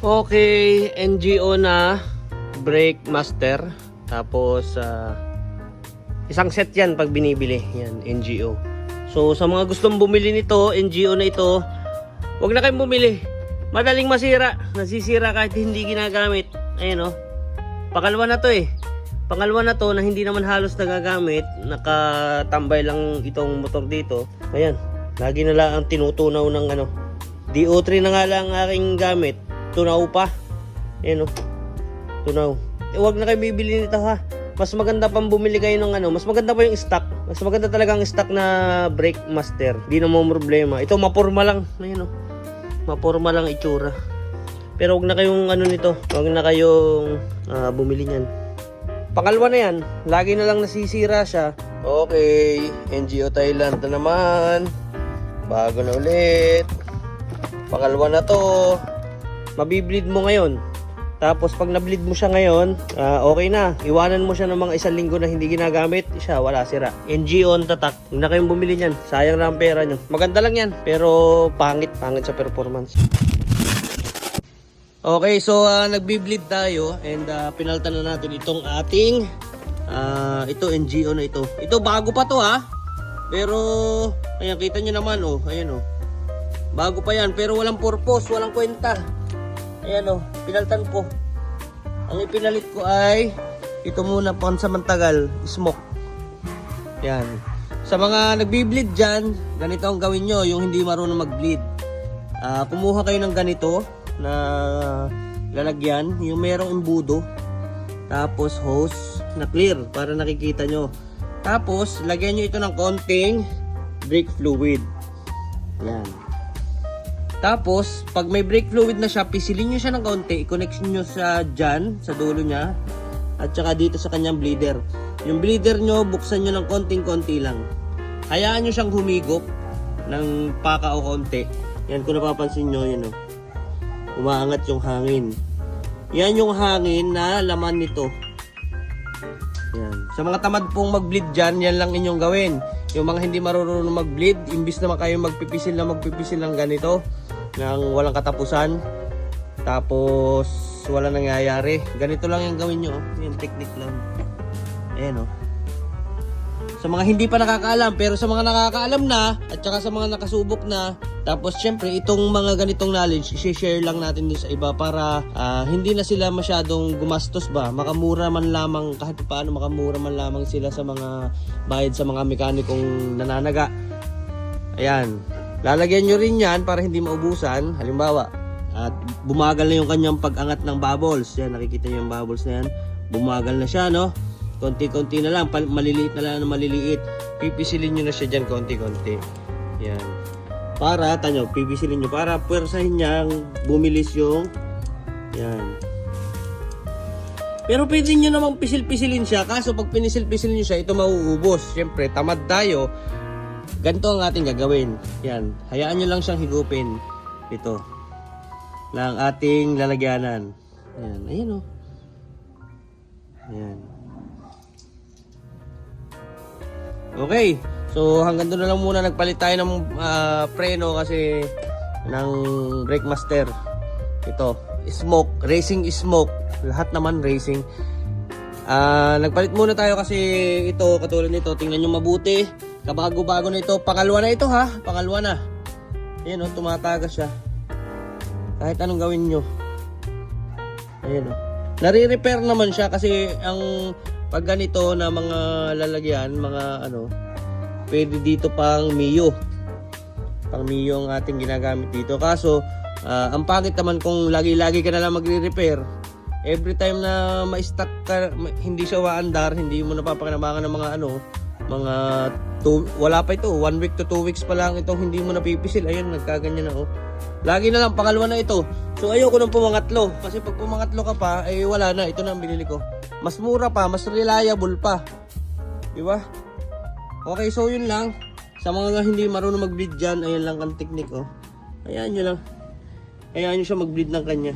Okay, NGO na brake master. Tapos isang set yan pag binibili. Yan, NGO. So sa mga gustong bumili nito, NGO na ito, wag na kayong bumili. Madaling masira. Nasisira kahit hindi ginagamit. Ayan o. Pangalawa na to eh. Pangalawa na to na hindi naman halos nagagamit. Nakatambay lang itong motor dito. Ayan. Lagi na lang ang tinutunaw ng ano. DO3 na nga lang ang aking gamit. Tunaw pa. Ayan o. Tunaw. Huwag na kayo bibili nito ha. Mas maganda pang bumili kayo ng ano. Mas maganda pa yung stock. Mas maganda talaga ang stock na brake master. Di na mo problema. Ito maporma lang. Ayan o. Maporma lang itsura. Pero huwag na kayong ano nito. Huwag na kayong bumili niyan. Pangalawa na yan. Lagi na lang nasisira siya. Okay. NGO Thailand na naman. Bago na ulit. Pangalawa na to. Mabibleed mo ngayon. Tapos pag na-bleed mo siya ngayon, okay na. Iwanan mo siya ng mga 1 linggo na hindi ginagamit. Siya, wala, sira. NGO on tatak. Huwag na kayong bumili niyan. Sayang lang ang pera nyo. Maganda lang yan. Pero pangit sa performance. Okay, so nagbi-bleed tayo. And pinaltan na natin itong ating ito, NGO na ito. Ito, bago pa to ha. Pero, ayan, kita nyo naman oh. Ayan oh. Bago pa yan. Pero walang purpose, walang kwenta. Ayan o, pinaltan ko. Ang ipinalit ko ay ito muna pansamantagal, smoke. Yan. Sa mga nagbi-bleed dyan, ganito ang gawin nyo, yung hindi marunong mag-bleed. Kumuha kayo ng ganito na lalagyan, yung merong embudo. Tapos hose na clear para nakikita nyo. Tapos lagyan nyo ito ng konting brake fluid. Yan. Tapos, pag may brake fluid na siya, pisilin nyo siya ng kaunti, i-connect nyo sa dyan, sa dulo niya, at saka dito sa kanyang bleeder. Yung bleeder nyo, buksan nyo ng konting-konti lang. Hayaan nyo siyang humigop ng paka o konti. Yan, kung napapansin nyo, yun o. Umaangat yung hangin. Yan yung hangin na laman nito. Yan. Sa mga tamad pong mag-bleed dyan, yan lang inyong gawin. Yung mga hindi marunong mag-bleed, imbis naman kayo magpipisil ng ganito, nang walang katapusan, tapos wala nangyayari, ganito lang yung gawin nyo. Yung technique lang. Ayan o. Sa mga hindi pa nakakaalam, pero sa mga nakakaalam na, at saka sa mga nakasubok na, tapos syempre itong mga ganitong knowledge i-share lang natin din sa iba para hindi na sila masyadong gumastos ba, makamura man lamang, kahit paano makamura man lamang sila sa mga bayad sa mga mekanikong nananaga. Ayan, lalagyan nyo rin yan para hindi maubusan. Halimbawa, at bumagal na yung kanyang pag-angat ng bubbles. Yan, nakikita nyo yung bubbles na yan. Bumagal na siya, no? Konti-konti na lang, maliliit na lang na maliliit. Pipisilin nyo na siya dyan konti-konti. Yan. Para, tanyo, pipisilin nyo para puwersahin niyang bumilis yung yan. Pero pwede nyo namang pisil-pisilin siya. Kaso pag pinisil-pisilin nyo siya, ito mauubos. Siyempre, tamad tayo. Ganito ang ating gagawin. Yan. Hayaan nyo lang siyang higupin. Ito. Lang ating lalagyanan. Ayan. Ayan o. Ayan. Okay. So hanggang doon na lang muna. Nagpalit tayo ng preno kasi ng brake master. Ito. Smoke. Racing smoke. Lahat naman racing. Nagpalit muna tayo kasi ito, katulad nito. Tingnan nyo mabuti. Kabago-bago na ito. Pangalawa na ito ha. Pangalawa na. Ayan o, tumatagas siya. Kahit anong gawin nyo. Ayan o. Nare-repair naman siya kasi ang pag ganito na mga lalagyan, mga ano, pwede dito pang Mio. Pang Mio ang ating ginagamit dito. Kaso, ang pangit naman kung lagi-lagi ka na lang magre-repair. Every time na ma-stuck ka, hindi siya waandar, hindi mo napapakinabangan ng mga ano, mga wala pa ito, 1 week to 2 weeks pa lang itong hindi mo napipisil. Ayun, nagkaganyan na oh. Lagi na lang, pangalawa na ito. So ayoko nang pumangatlo, kasi pag pumangatlo ka pa, eh wala na, ito na ang binili ko. Mas mura pa, mas reliable pa. Diba? Okay, so yun lang. Sa mga hindi marunong mag-bleed dyan, ayan lang ang technique oh. Ayan nyo lang. Ayan nyo siya mag-bleed ng kanya.